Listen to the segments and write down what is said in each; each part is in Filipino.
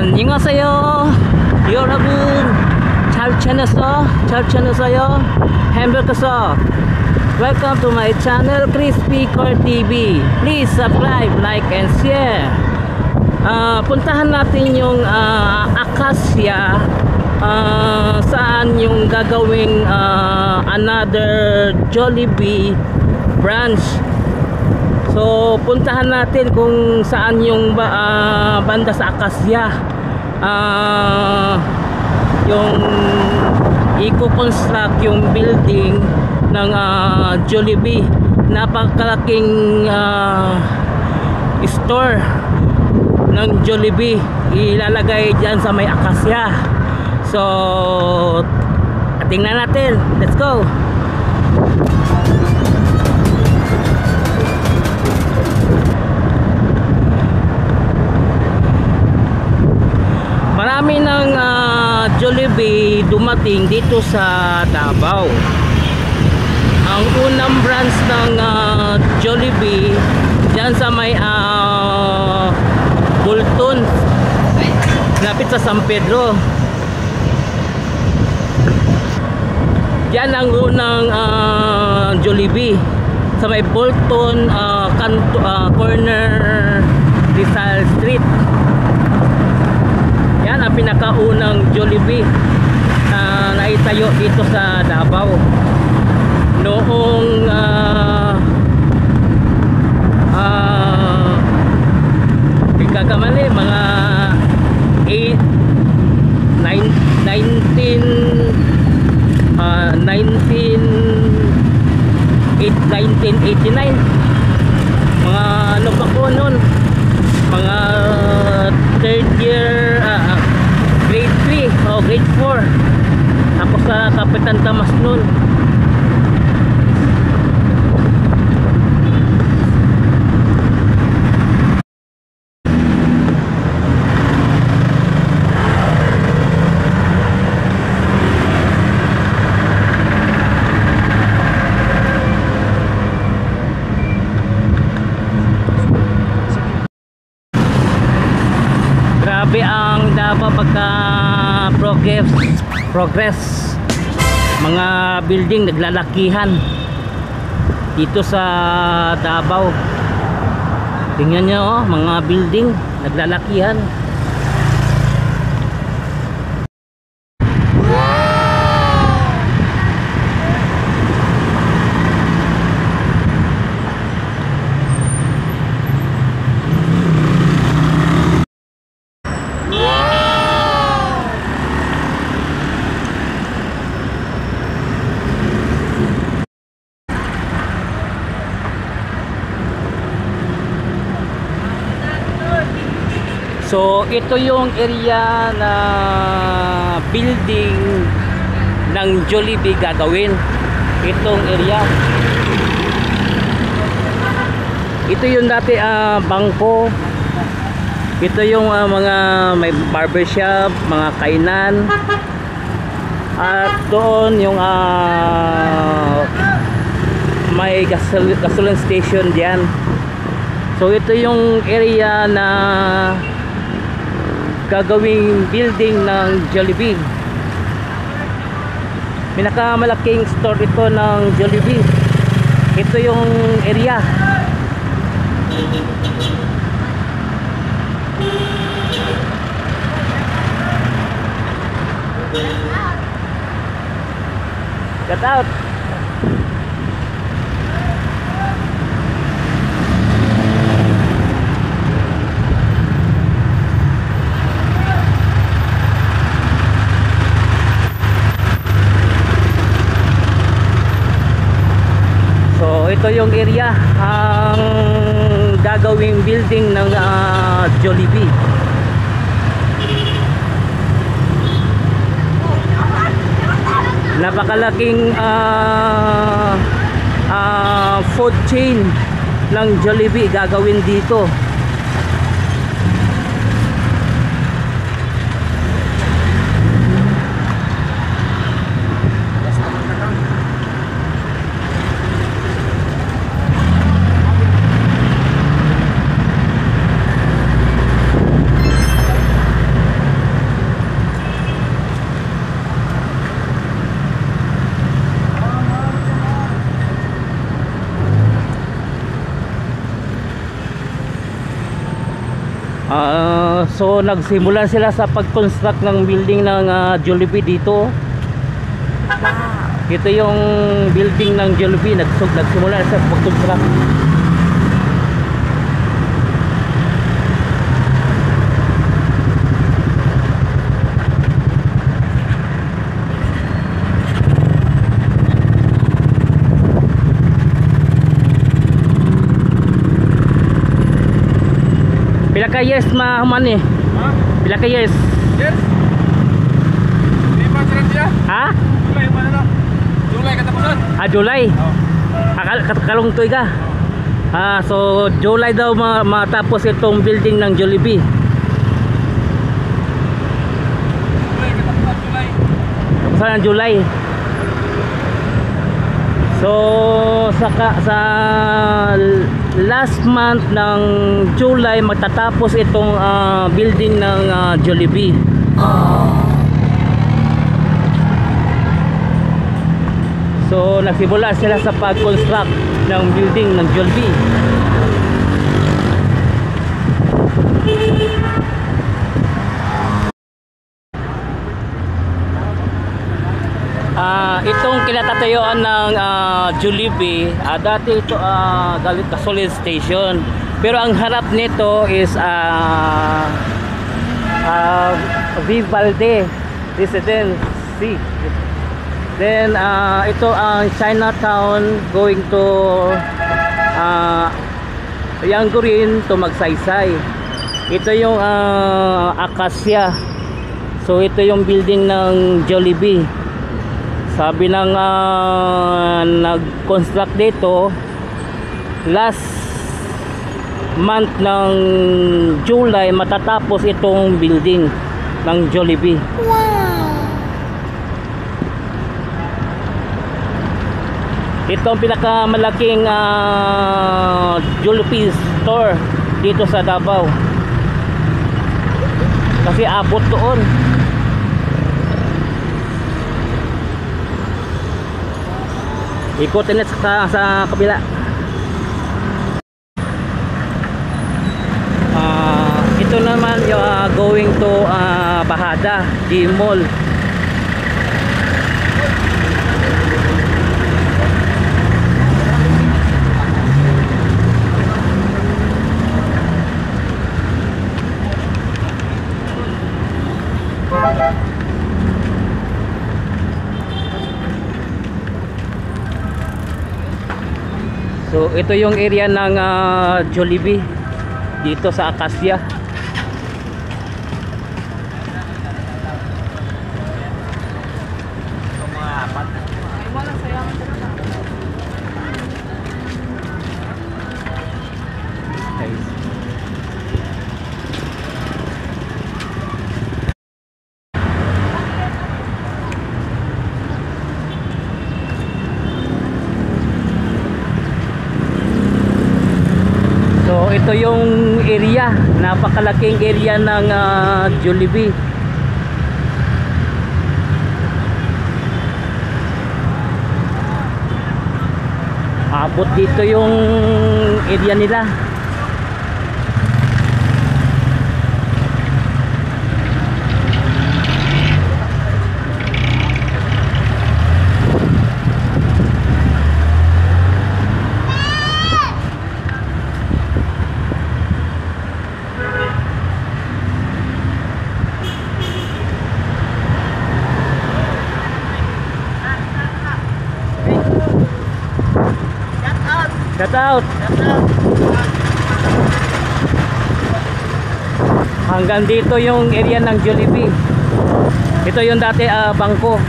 안녕하세요 여러분. 잘 지냈어요? 행복했어? Welcome to my channel Crispy Core TV. Please subscribe, like and share. Puntahan natin yung Acacia, saan yung gagawing another Jollibee branch. So puntahan natin kung saan yung banda sa Acacia, yung i-construct yung building ng Jollibee. Napakalaking store ng Jollibee ilalagay dyan sa may Acacia. So tingnan natin, let's go. Marami ng Jollibee dumating dito sa Davao. Ang unang branch ng Jollibee dyan sa may Bolton, lapit sa San Pedro. Diyan ang unang Jollibee sa may Bolton, corner Rizal Street. Yan ang pinakaunang Jollibee na naitayo dito sa Davao noong kagamali mga 1989, mga ano pa ko nun, mga third year, grade 3 o grade 4 ako sa Kapitan Tamas nun. Grabe ang Davao pagka progress. Mga building naglalakihan dito sa Davao. Tingnan nyo, mga building naglalakihan. So ito yung area na building ng Jollibee gagawin. Itong area. Ito yung dati bangko. Ito yung mga may barbershop, mga kainan. At doon yung may gasoline station diyan. So ito yung area na gagawing building ng Jollibee. Pinakamalaking store ito ng Jollibee. Ito yung area. Get out. Ito yung area ang gagawing building ng Jollibee. Napakalaking food chain ng Jollibee gagawin dito. So nagsimula sila sa pag-construct ng building ng Jollibee dito. Ito yung building ng Jollibee, nagsimula sa pag-construct. Pila ka years mahuman eh? Ha? Pila ka years? Yes. Lima sila dia. Ha? Julay man na. Julay katapusan. July? Oh. Kalong toy ka? So July daw matapos itong building ng Jollibee. Julay katapusan Julay. Tapos ng July. So sa last month ng July matatapos itong building ng Jollibee. So nagsimula sila sa pag-construct ng building ng Jollibee. Itong kinatatayuan ng Jollibee, dati ito galit gasoline station, pero ang harap nito is Vivalde Residency. Then ito ang Chinatown going to Yangurin to Magsaysay. Ito yung Acacia. So ito yung building ng Jollibee. Sabi ng nag-construct dito last month ng July matatapos itong building ng Jollibee. Ito ang pinakamalaking Jollibee store dito sa Davao. Kasi abot doon. Ikotin na sa kabila. Ito naman yung going to Bahada, G-Mall. So ito yung area ng Jollibee dito sa Acacia. So ito yung area, napakalaking area ng Jollibee. Abot dito yung area nila. Shout out. Hanggang dito yung area ng Jollibee. Ito yung dati bangko.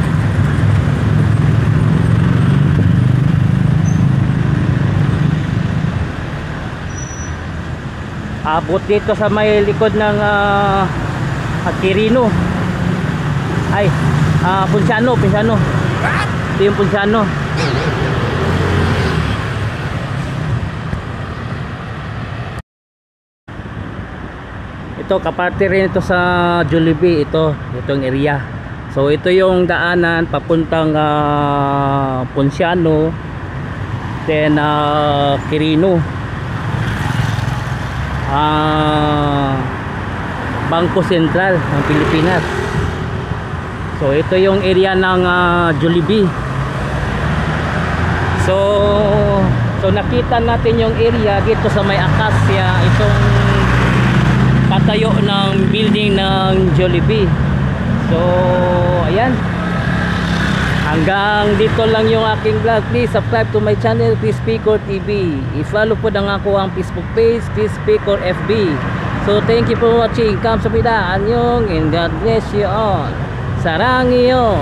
Abot dito sa may likod ng Quirino. Ay, Ponciano. Ito yung Ponciano. Ito kaparte rin ito sa Jollibee, itong area. So ito yung daanan papuntang Ponciano, then Quirino. Bangko Sentral ng Pilipinas. So ito yung area ng Jollibee. So nakita natin yung area dito sa may Acacia, itong patayo ng building ng Jollibee. So ayan, hanggang dito lang yung aking vlog. Please subscribe to my channel, Chris Picor TV. I-follow po na ako ang Facebook page, Chris Picor FB. So thank you for watching. Kamsahamnida, annyeong, and God bless you all. Sarangyo.